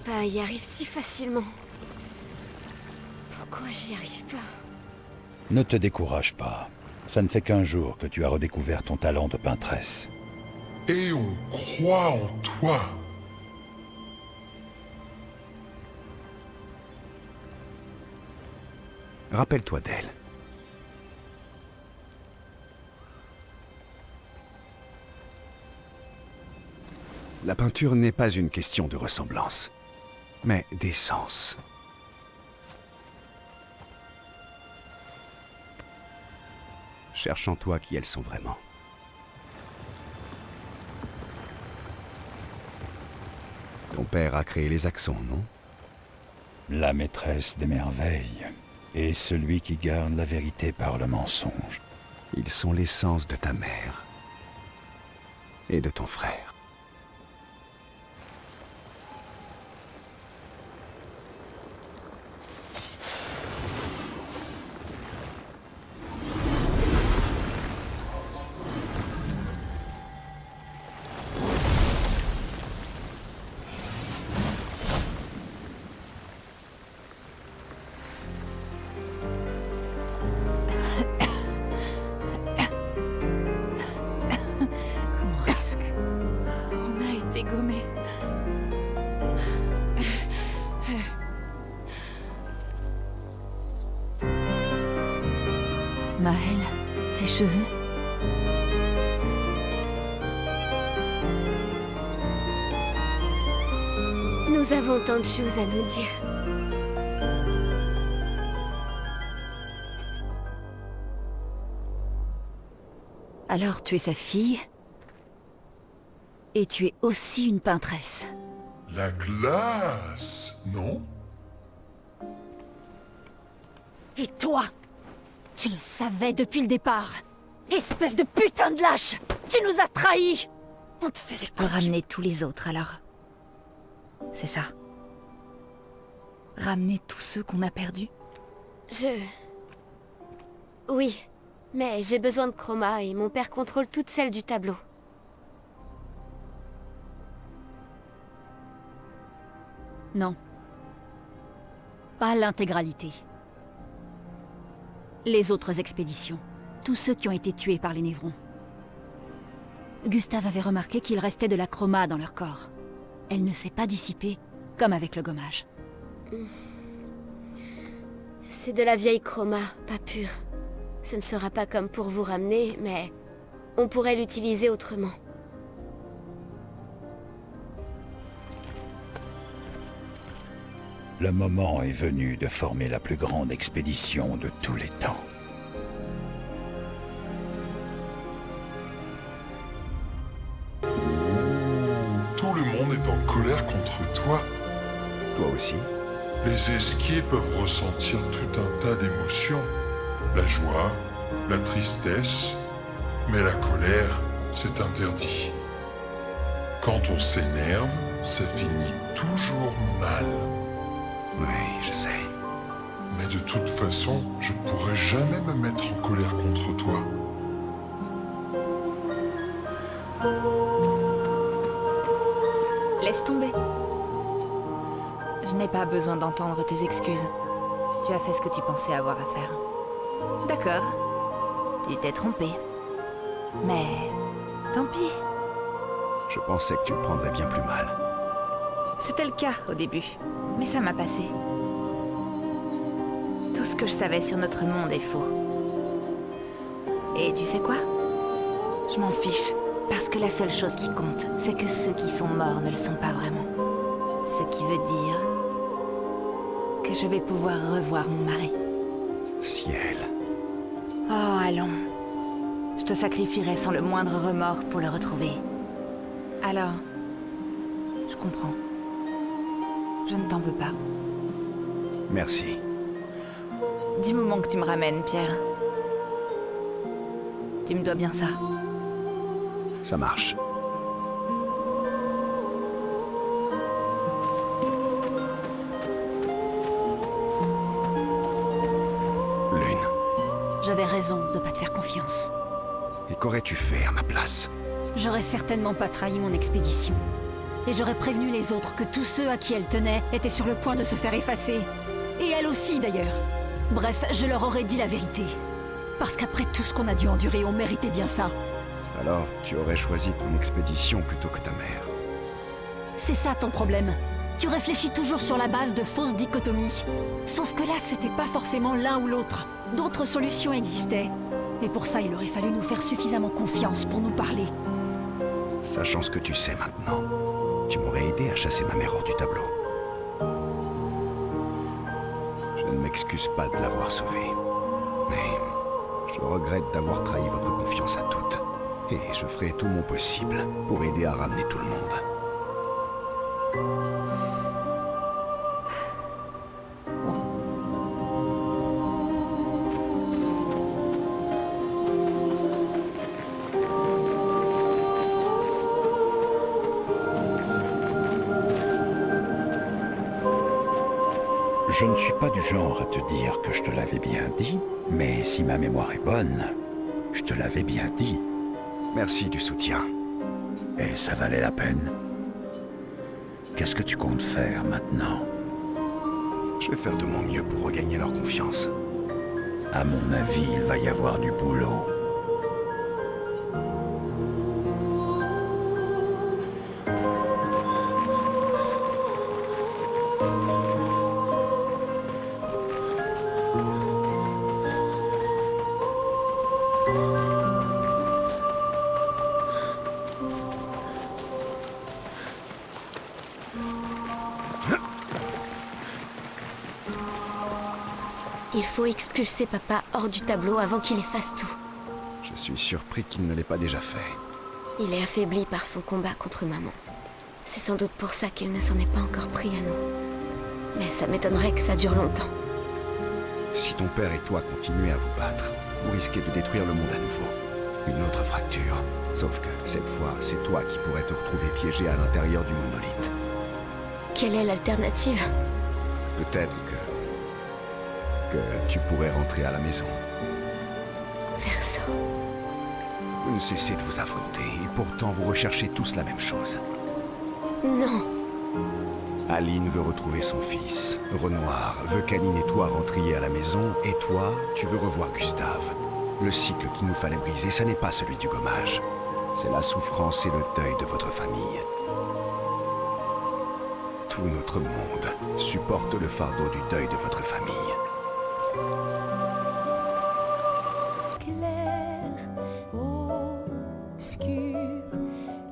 pas y arrive si facilement. Pourquoi j'y arrive pas? Ne te décourage pas. Ça ne fait qu'un jour que tu as redécouvert ton talent de peintresse. Et on croit en toi. Rappelle-toi d'elle. La peinture n'est pas une question de ressemblance, mais d'essence. Cherche en toi qui elles sont vraiment. Ton père a créé les accents, non? La maîtresse des merveilles et celui qui garde la vérité par le mensonge. Ils sont l'essence de ta mère et de ton frère. Comment est-ce que... On a été gommés. Maël, tes cheveux? Nous avons tant de choses à nous dire. Alors tu es sa fille, et tu es aussi une peintresse. La glace, non? Et toi? Tu le savais depuis le départ. Espèce de putain de lâche! Tu nous as trahis! On te faisait Pour ramener tous les autres, alors. C'est ça. Ramener tous ceux qu'on a perdus. Oui, mais j'ai besoin de chroma et mon père contrôle toutes celles du tableau. Non. Pas l'intégralité. Les autres expéditions. Tous ceux qui ont été tués par les névrons. Gustave avait remarqué qu'il restait de la chroma dans leur corps. Elle ne s'est pas dissipée, comme avec le gommage. C'est de la vieille chroma, pas pure. Ce ne sera pas comme pour vous ramener, mais on pourrait l'utiliser autrement. Le moment est venu de former la plus grande expédition de tous les temps. Tout le monde est en colère contre toi. Toi aussi? Les esquiers peuvent ressentir tout un tas d'émotions. La joie, la tristesse, mais la colère, c'est interdit. Quand on s'énerve, ça finit toujours mal. Oui, je sais. Mais de toute façon, je pourrais jamais me mettre en colère contre toi. Laisse tomber. Je n'ai pas besoin d'entendre tes excuses. Tu as fait ce que tu pensais avoir à faire. D'accord. Tu t'es trompé. Mais... tant pis. Je pensais que tu le prendrais bien plus mal. C'était le cas au début. Mais ça m'a passé. Tout ce que je savais sur notre monde est faux. Et tu sais quoi? Je m'en fiche. Parce que la seule chose qui compte, c'est que ceux qui sont morts ne le sont pas vraiment. Ce qui veut dire... que je vais pouvoir revoir mon mari. Ciel. Oh, allons. Je te sacrifierai sans le moindre remords pour le retrouver. Alors... je comprends. Je ne t'en veux pas. Merci. Du moment que tu me ramènes, Pierre. Tu me dois bien ça. Ça marche. Lune. J'avais raison de pas te faire confiance. Et qu'aurais-tu fait à ma place? J'aurais certainement pas trahi mon expédition. Et j'aurais prévenu les autres que tous ceux à qui elle tenait étaient sur le point de se faire effacer. Et elle aussi, d'ailleurs. Bref, je leur aurais dit la vérité. Parce qu'après tout ce qu'on a dû endurer, on méritait bien ça. Alors, tu aurais choisi ton expédition plutôt que ta mère. C'est ça ton problème. Tu réfléchis toujours sur la base de fausses dichotomies. Sauf que là, c'était pas forcément l'un ou l'autre. D'autres solutions existaient. Mais pour ça, il aurait fallu nous faire suffisamment confiance pour nous parler. Sachant ce que tu sais maintenant, tu m'aurais aidé à chasser ma mère hors du tableau. Je ne m'excuse pas de l'avoir sauvée. Mais je regrette d'avoir trahi votre confiance à toutes. Et je ferai tout mon possible pour aider à ramener tout le monde. Je ne suis pas du genre à te dire que je te l'avais bien dit, mais si ma mémoire est bonne, je te l'avais bien dit. Merci du soutien. Et ça valait la peine. Qu'est-ce que tu comptes faire maintenant? Je vais faire de mon mieux pour regagner leur confiance. À mon avis, il va y avoir du boulot. Il faut expulser papa hors du tableau avant qu'il efface tout. Je suis surpris qu'il ne l'ait pas déjà fait. Il est affaibli par son combat contre maman. C'est sans doute pour ça qu'il ne s'en est pas encore pris à nous. Mais ça m'étonnerait que ça dure longtemps. Si ton père et toi continuez à vous battre, vous risquez de détruire le monde à nouveau. Une autre fracture. Sauf que, cette fois, c'est toi qui pourrais te retrouver piégé à l'intérieur du monolithe. Quelle est l'alternative? Peut-être que tu pourrais rentrer à la maison. Verso. Vous ne cessez de vous affronter, et pourtant vous recherchez tous la même chose. Non. Aline veut retrouver son fils. Renoir veut qu'Aline et toi rentriez à la maison, et toi, tu veux revoir Gustave. Le cycle qu'il nous fallait briser, ça n'est pas celui du gommage. C'est la souffrance et le deuil de votre famille. Tout notre monde supporte le fardeau du deuil de votre famille. Clair, obscur,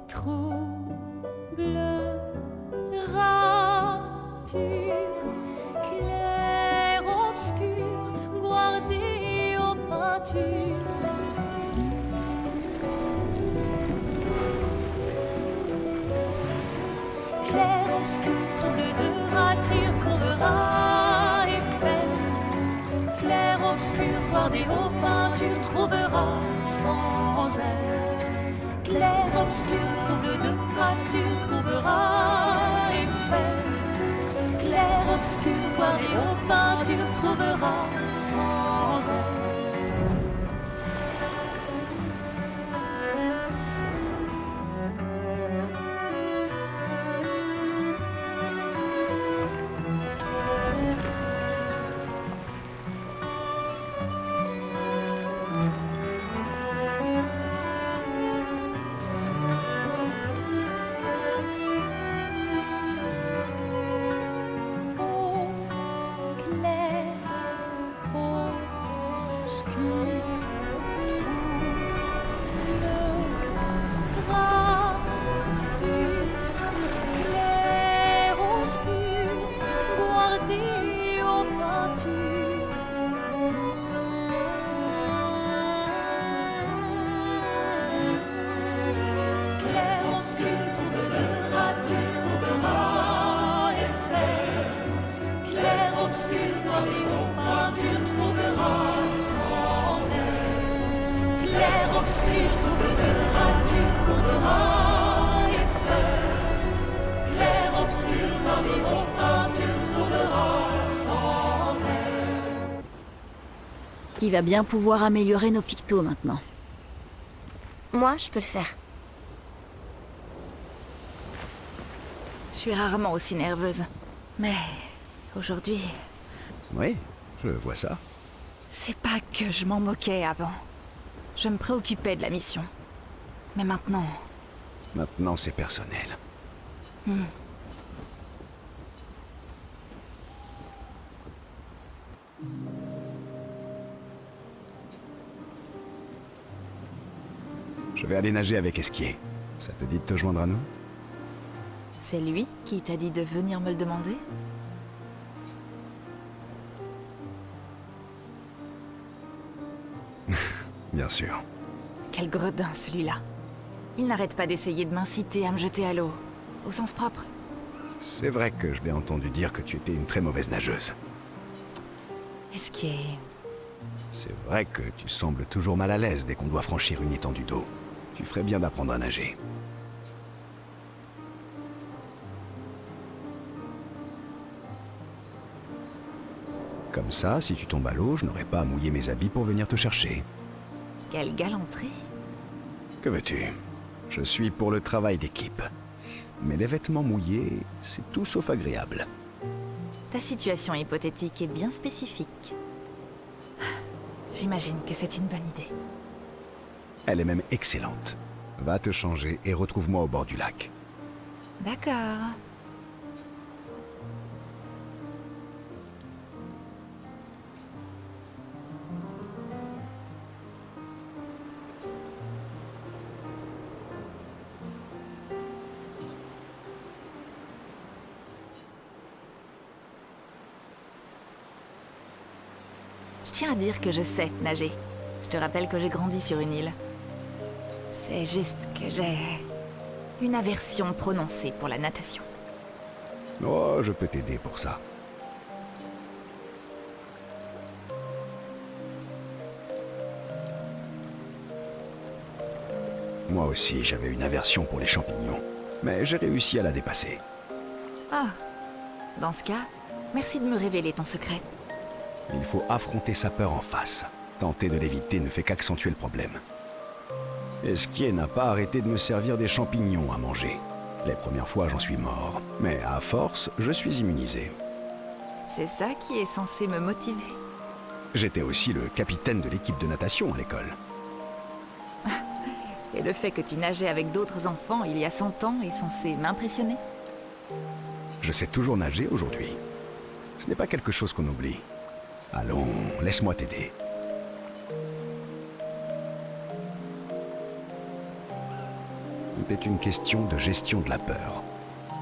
trouble, rature, clair, obscur, guardé aux peintures. Clair, obscur, trouble de rature, couvrera et fait. Clair, obscur, guardé aux peintures, trouvera sans elle. Clair, obscur, trouble de rature, trouvera et fait. Clair, obscur, guardé aux peintures, trouvera sans elle. Il va bien pouvoir améliorer nos pictos maintenant. Moi, je peux le faire. Je suis rarement aussi nerveuse. Mais aujourd'hui, Oui, je vois ça. c'est pas que je m'en moquais avant. Je me préoccupais de la mission. Mais maintenant, Maintenant, c'est personnel. Je vais aller nager avec Esquier. Ça te dit de te joindre à nous? c'est lui qui t'a dit de venir me le demander? Bien sûr. Quel gredin celui-là. Il n'arrête pas d'essayer de m'inciter à me jeter à l'eau. Au sens propre. C'est vrai que je l'ai entendu dire que tu étais une très mauvaise nageuse. Est-ce qu'il est... C'est vrai que tu sembles toujours mal à l'aise dès qu'on doit franchir une étendue d'eau. Tu ferais bien d'apprendre à nager. Comme ça, si tu tombes à l'eau, je n'aurai pas à mouiller mes habits pour venir te chercher. Quelle galanterie. Que veux-tu? Je suis pour le travail d'équipe. Mais les vêtements mouillés, c'est tout sauf agréable. Ta situation hypothétique est bien spécifique. J'imagine que c'est une bonne idée. Elle est même excellente. Va te changer et retrouve-moi au bord du lac. D'accord. Je tiens à dire que je sais nager. Je te rappelle que j'ai grandi sur une île. C'est juste que j'ai une aversion prononcée pour la natation. Oh, je peux t'aider pour ça. Moi aussi, j'avais une aversion pour les champignons. Mais j'ai réussi à la dépasser. Ah, dans ce cas, merci de me révéler ton secret. Il faut affronter sa peur en face. Tenter de l'éviter ne fait qu'accentuer le problème. Esquier n'a pas arrêté de me servir des champignons à manger. Les premières fois, j'en suis mort. Mais à force, je suis immunisé. C'est ça qui est censé me motiver. J'étais aussi le capitaine de l'équipe de natation à l'école. Et le fait que tu nageais avec d'autres enfants il y a 100 ans est censé m'impressionner. Je sais toujours nager aujourd'hui. Ce n'est pas quelque chose qu'on oublie. Allons, laisse-moi t'aider. Tout est une question de gestion de la peur.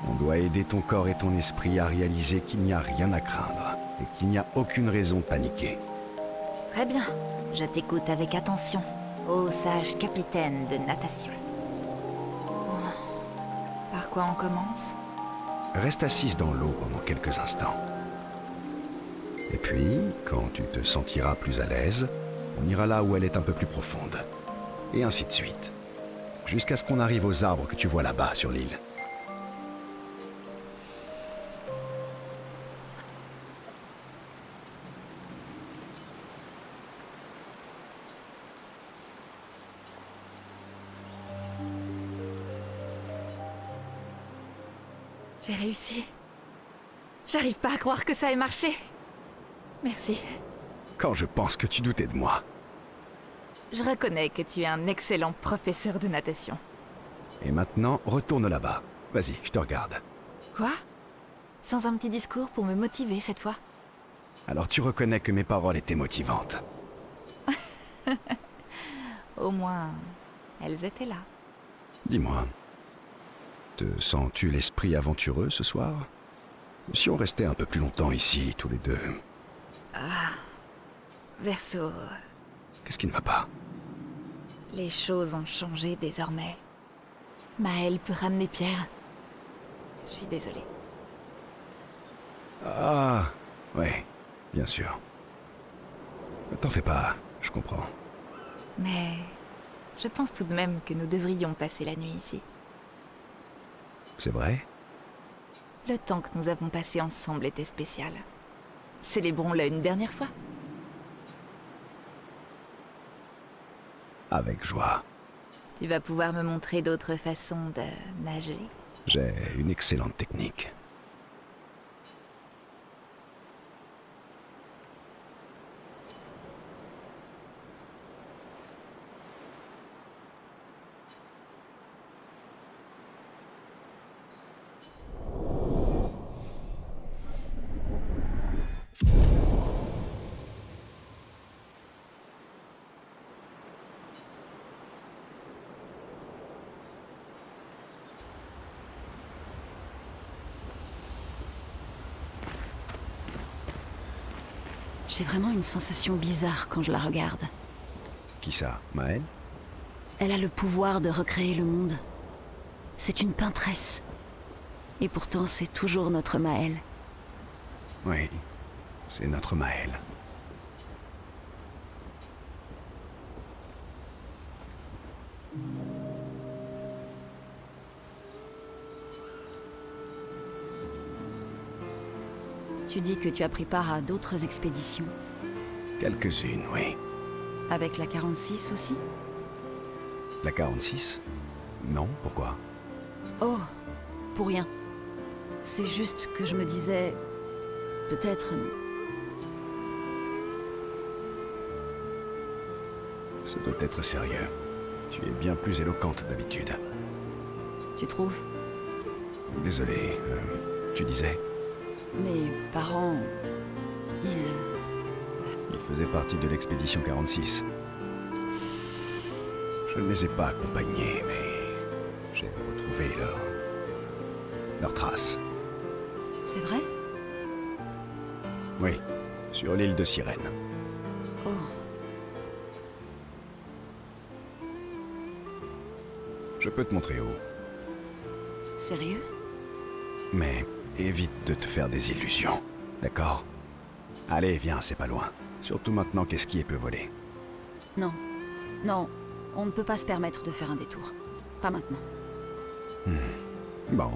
On doit aider ton corps et ton esprit à réaliser qu'il n'y a rien à craindre et qu'il n'y a aucune raison de paniquer. Très bien, je t'écoute avec attention, ô sage capitaine de natation. Oh. Par quoi on commence? Reste assise dans l'eau pendant quelques instants. Et puis, quand tu te sentiras plus à l'aise, on ira là où elle est un peu plus profonde. Et ainsi de suite. Jusqu'à ce qu'on arrive aux arbres que tu vois là-bas sur l'île. J'ai réussi. J'arrive pas à croire que ça ait marché. Merci. Quand je pense que tu doutais de moi. Je reconnais que tu es un excellent professeur de natation. Et maintenant, retourne là-bas. Vas-y, je te regarde. Quoi? Sans un petit discours pour me motiver cette fois? Alors tu reconnais que mes paroles étaient motivantes. Au moins, elles étaient là. Dis-moi, te sens-tu l'esprit aventureux ce soir? Si on restait un peu plus longtemps ici, tous les deux. Verseau, Qu'est-ce qui ne va pas? les choses ont changé désormais. Maël peut ramener Pierre. Je suis désolée. Ah, ouais, bien sûr. T'en fais pas, je comprends. Mais je pense tout de même que nous devrions passer la nuit ici. C'est vrai? Le temps que nous avons passé ensemble était spécial. Célébrons-le une dernière fois. Avec joie. Tu vas pouvoir me montrer d'autres façons de nager. J'ai une excellente technique. J'ai vraiment une sensation bizarre quand je la regarde. Qui ça, Maël? Elle a le pouvoir de recréer le monde. C'est une peintresse. Et pourtant, c'est toujours notre Maël. Oui, c'est notre Maël. Tu dis que tu as pris part à d'autres expéditions. Quelques-unes, oui. Avec la 46 aussi? La 46? Non, pourquoi? Oh, pour rien. C'est juste que je me disais... Peut-être... Ça doit être sérieux. Tu es bien plus éloquente d'habitude. Tu trouves? Désolé, tu disais? Mes parents... Ils faisaient partie de l'expédition 46. Je ne les ai pas accompagnés, mais j'ai retrouvé leurs traces. C'est vrai? Oui, sur l'île de Sirène. Oh. Je peux te montrer où. Sérieux? Mais évite de te faire des illusions, d'accord? Allez, viens, c'est pas loin. Surtout maintenant qu'Esquier peut voler. Non. Non, on ne peut pas se permettre de faire un détour. Pas maintenant. Bon,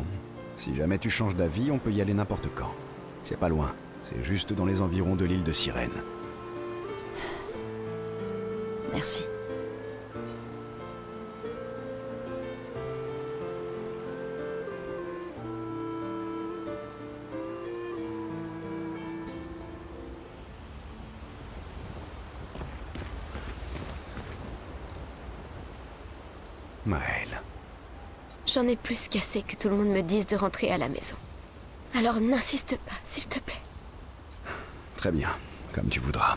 si jamais tu changes d'avis, on peut y aller n'importe quand. C'est pas loin, c'est juste dans les environs de l'île de Sirène. Merci. Maël. J'en ai plus qu'assez que tout le monde me dise de rentrer à la maison. Alors n'insiste pas, s'il te plaît. Très bien, comme tu voudras.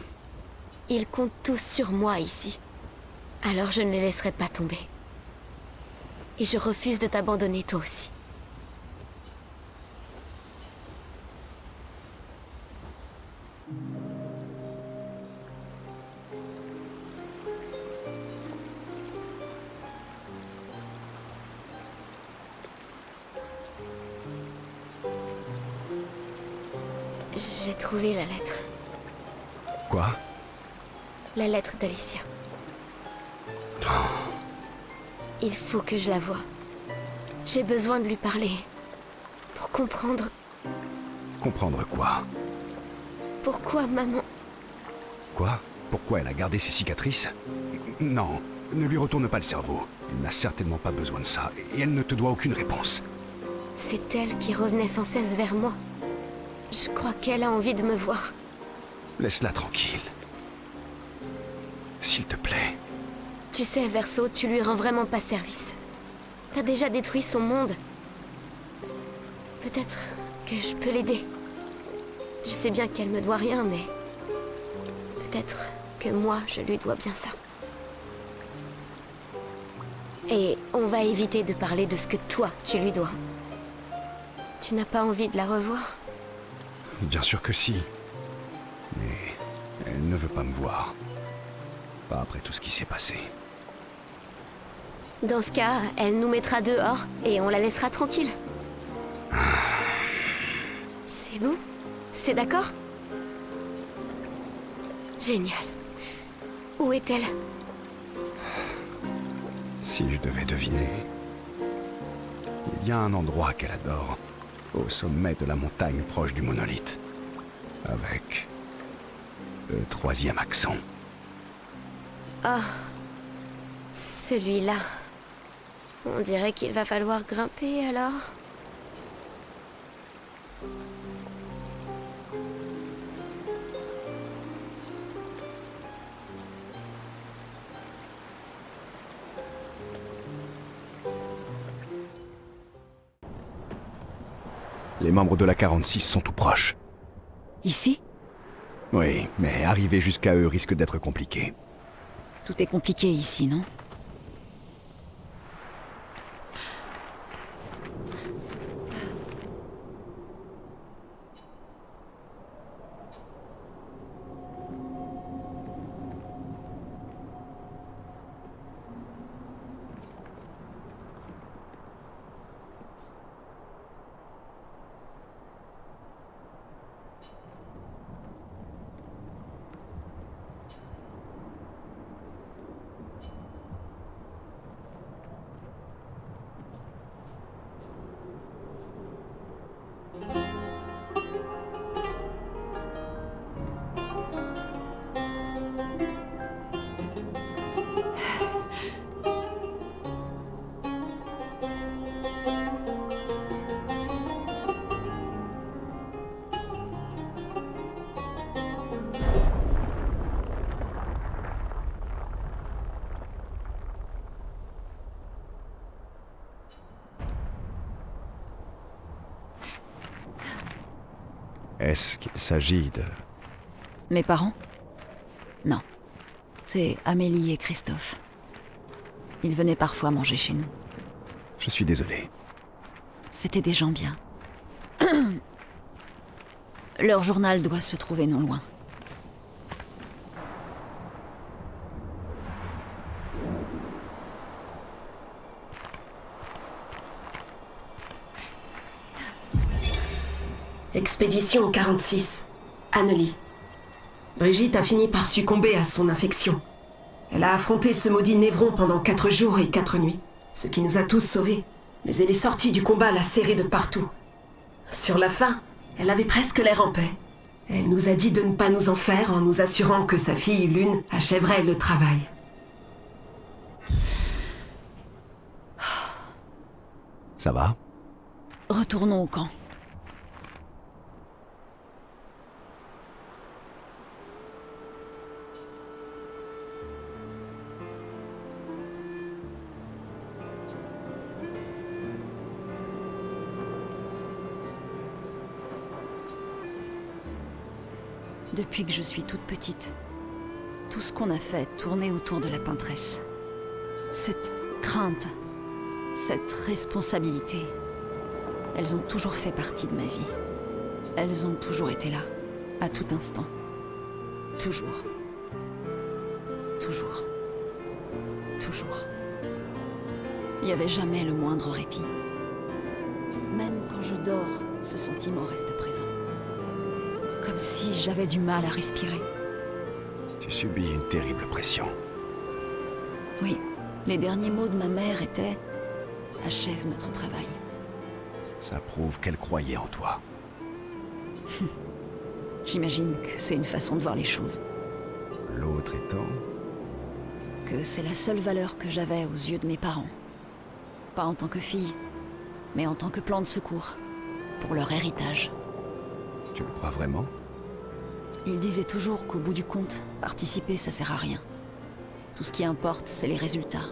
Ils comptent tous sur moi ici. Alors je ne les laisserai pas tomber. Et je refuse de t'abandonner toi aussi. J'ai trouvé la lettre. Quoi? La lettre d'Alicia. Il faut que je la voie. J'ai besoin de lui parler. Pour comprendre Comprendre quoi? pourquoi maman... Quoi? Pourquoi elle a gardé ses cicatrices? Non, ne lui retourne pas le cerveau. Elle n'a certainement pas besoin de ça, et elle ne te doit aucune réponse. C'est elle qui revenait sans cesse vers moi. Je crois qu'elle a envie de me voir. Laisse-la tranquille. S'il te plaît. Tu sais, Verso, tu lui rends vraiment pas service. T'as déjà détruit son monde. Peut-être que je peux l'aider. Je sais bien qu'elle me doit rien, mais... peut-être que moi, je lui dois bien ça. Et on va éviter de parler de ce que toi, tu lui dois. Tu n'as pas envie de la revoir ? Bien sûr que si. Mais elle ne veut pas me voir. Pas après tout ce qui s'est passé. Dans ce cas, elle nous mettra dehors et on la laissera tranquille. C'est bon ? C'est d'accord ? Génial. Où est-elle ? Si je devais deviner... il y a un endroit qu'elle adore. Au sommet de la montagne proche du monolithe. Avec... le 3e accent. Ah... celui-là... On dirait qu'il va falloir grimper alors. Les membres de la 46 sont tout proches. Ici? Oui, mais arriver jusqu'à eux risque d'être compliqué. Tout est compliqué ici, non? Est-ce qu'il s'agit de... Mes parents? Non. C'est Amélie et Christophe. Ils venaient parfois manger chez nous. Je suis désolé. C'était des gens bien. Leur journal doit se trouver non loin. Expédition 46. Annelie. Brigitte a fini par succomber à son infection. Elle a affronté ce maudit Névron pendant 4 jours et 4 nuits, ce qui nous a tous sauvés. Mais elle est sortie du combat lacérée de partout. Sur la fin, elle avait presque l'air en paix. Elle nous a dit de ne pas nous en faire en nous assurant que sa fille Lune achèverait le travail. Ça va? Retournons au camp. Depuis que je suis toute petite, tout ce qu'on a fait tournait autour de la peintresse. Cette crainte, cette responsabilité, elles ont toujours fait partie de ma vie. Elles ont toujours été là, à tout instant. Toujours. Toujours. Toujours. Il n'y avait jamais le moindre répit. Même quand je dors, ce sentiment reste présent. Comme si j'avais du mal à respirer. Tu subis une terrible pression. Oui, les derniers mots de ma mère étaient « Achève notre travail ». Ça prouve qu'elle croyait en toi. J'imagine que c'est une façon de voir les choses. L'autre étant... Que c'est la seule valeur que j'avais aux yeux de mes parents. Pas en tant que fille, mais en tant que plan de secours. Pour leur héritage. Tu le crois vraiment? Ils disaient toujours qu'au bout du compte, participer, ça sert à rien. Tout ce qui importe, c'est les résultats.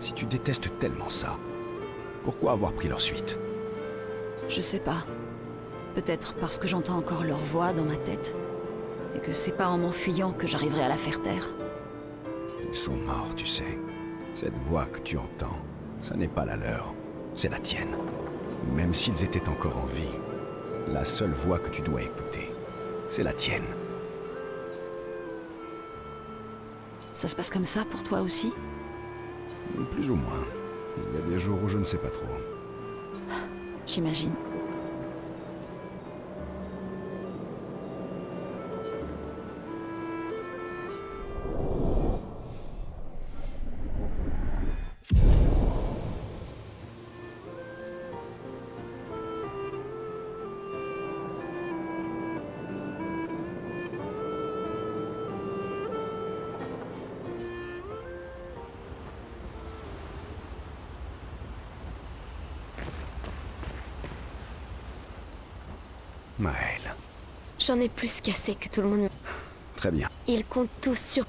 Si tu détestes tellement ça, pourquoi avoir pris leur suite? Je sais pas. Peut-être parce que j'entends encore leur voix dans ma tête. Et que c'est pas en m'enfuyant que j'arriverai à la faire taire. Ils sont morts, tu sais. Cette voix que tu entends, ça n'est pas la leur, c'est la tienne. Même s'ils étaient encore en vie, la seule voix que tu dois écouter, c'est la tienne. Ça se passe comme ça pour toi aussi? Plus ou moins. Il y a des jours où je ne sais pas trop. J'imagine. Maëlle. J'en ai plus qu'assez que tout le monde... Très bien. Ils comptent tous sur...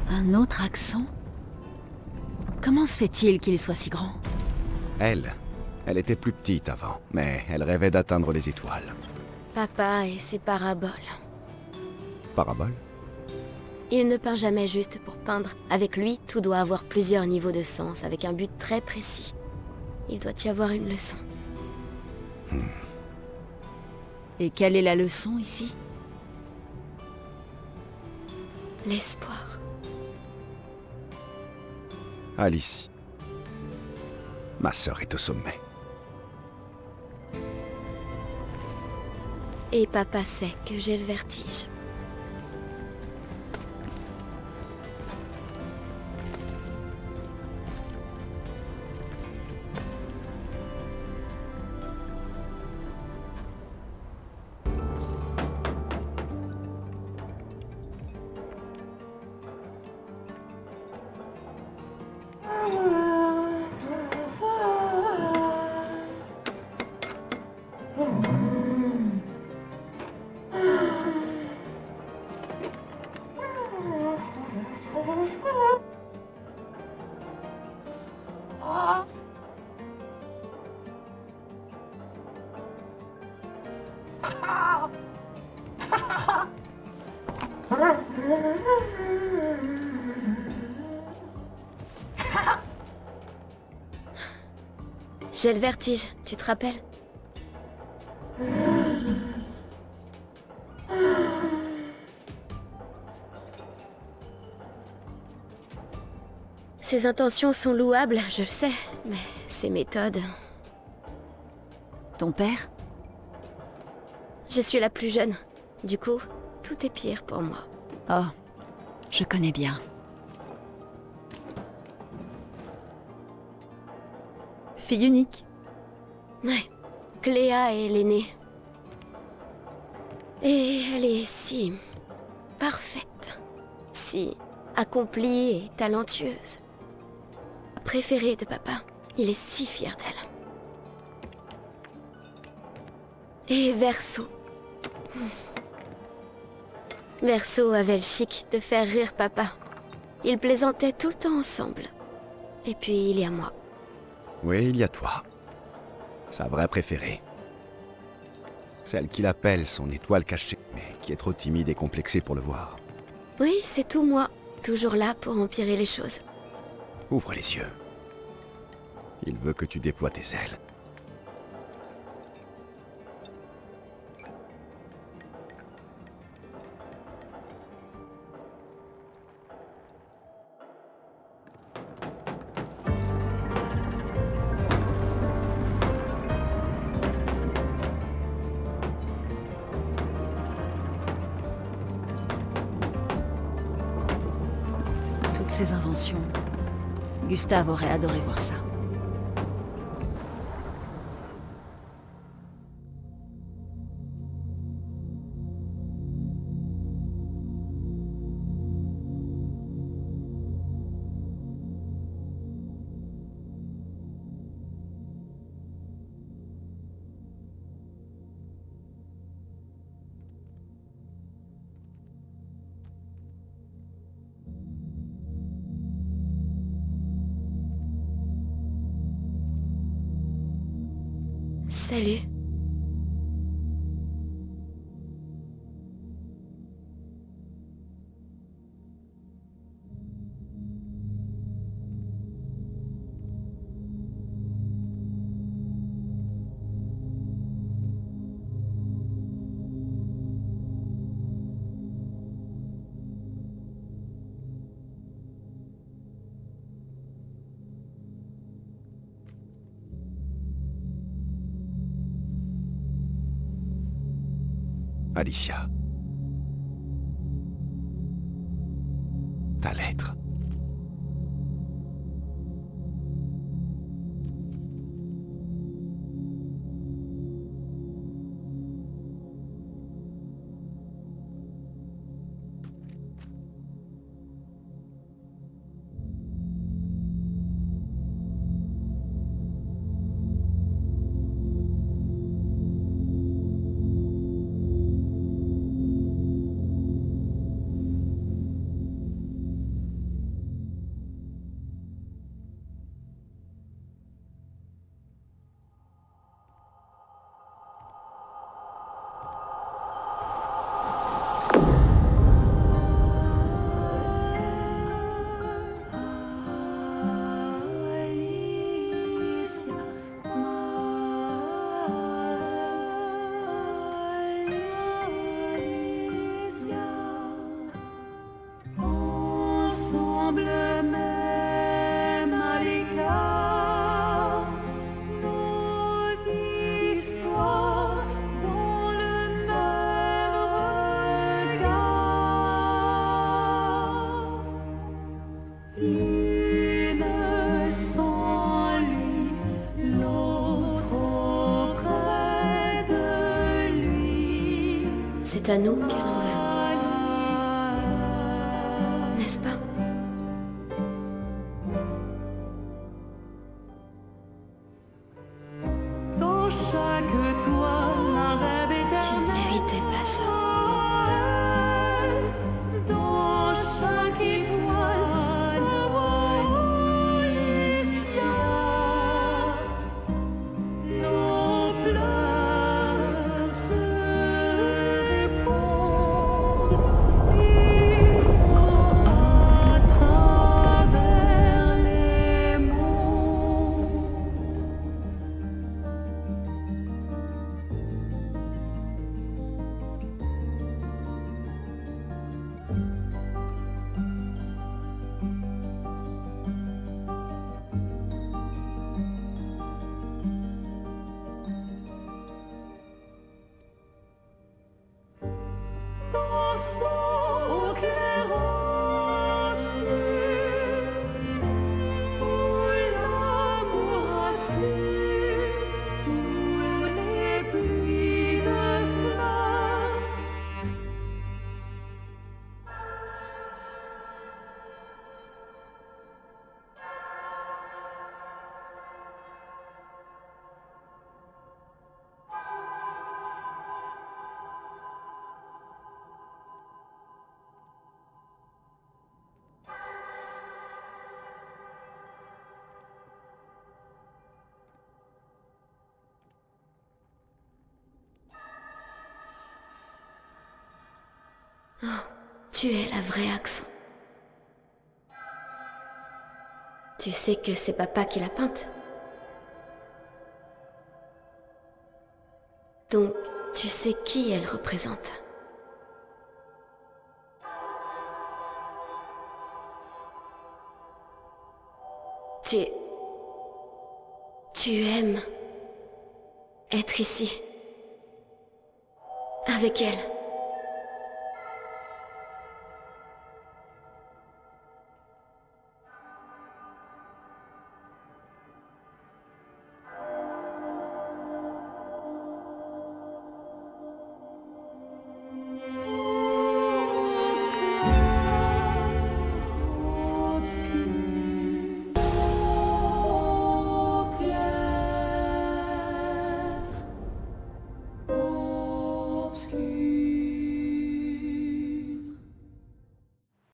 Un autre accent? Comment se fait-il qu'il soit si grand? Elle était plus petite avant, mais elle rêvait d'atteindre les étoiles. Papa et ses paraboles. Parabole? Il ne peint jamais juste pour peindre. Avec lui, tout doit avoir plusieurs niveaux de sens, avec un but très précis. Il doit y avoir une leçon. Et quelle est la leçon ici? L'espoir. Alice. Ma sœur est au sommet. Et papa sait que j'ai le vertige. J'ai le vertige, tu te rappelles? Ses intentions sont louables, je le sais, mais ses méthodes... Ton père? Je suis la plus jeune. Du coup, tout est pire pour moi. Oh, je connais bien. Fille unique. Ouais, Cléa est l'aînée. Et elle est si... parfaite. Si accomplie et talentueuse. Préférée de papa. Il est si fier d'elle. Et Verso. Verso avait le chic de faire rire papa. Ils plaisantaient tout le temps ensemble. Et puis il y a moi. Oui, il y a toi. Sa vraie préférée. Celle qu'il appelle son étoile cachée, mais qui est trop timide et complexée pour le voir. Oui, c'est tout moi. Toujours là pour empirer les choses. Ouvre les yeux. Il veut que tu déploies tes ailes. Toutes ces inventions. Gustave aurait adoré voir ça. Salut. Alicia. Ta lettre. C'est à nous qu'elle en veut. N'est-ce pas? Dans chaque toile, un rêve Tu éternel. ne méritais pas ça. Dans chaque étoile, sa voix Alicia. Nos pleurs se répondent et à travers les mondes. Dansons au clair obscur, où l'amour a su, sous les pluies de fleurs. Tu es la vraie Axon. Tu sais que c'est papa qui l'a peinte. Donc, tu sais qui elle représente. Tu aimes être ici. Avec elle.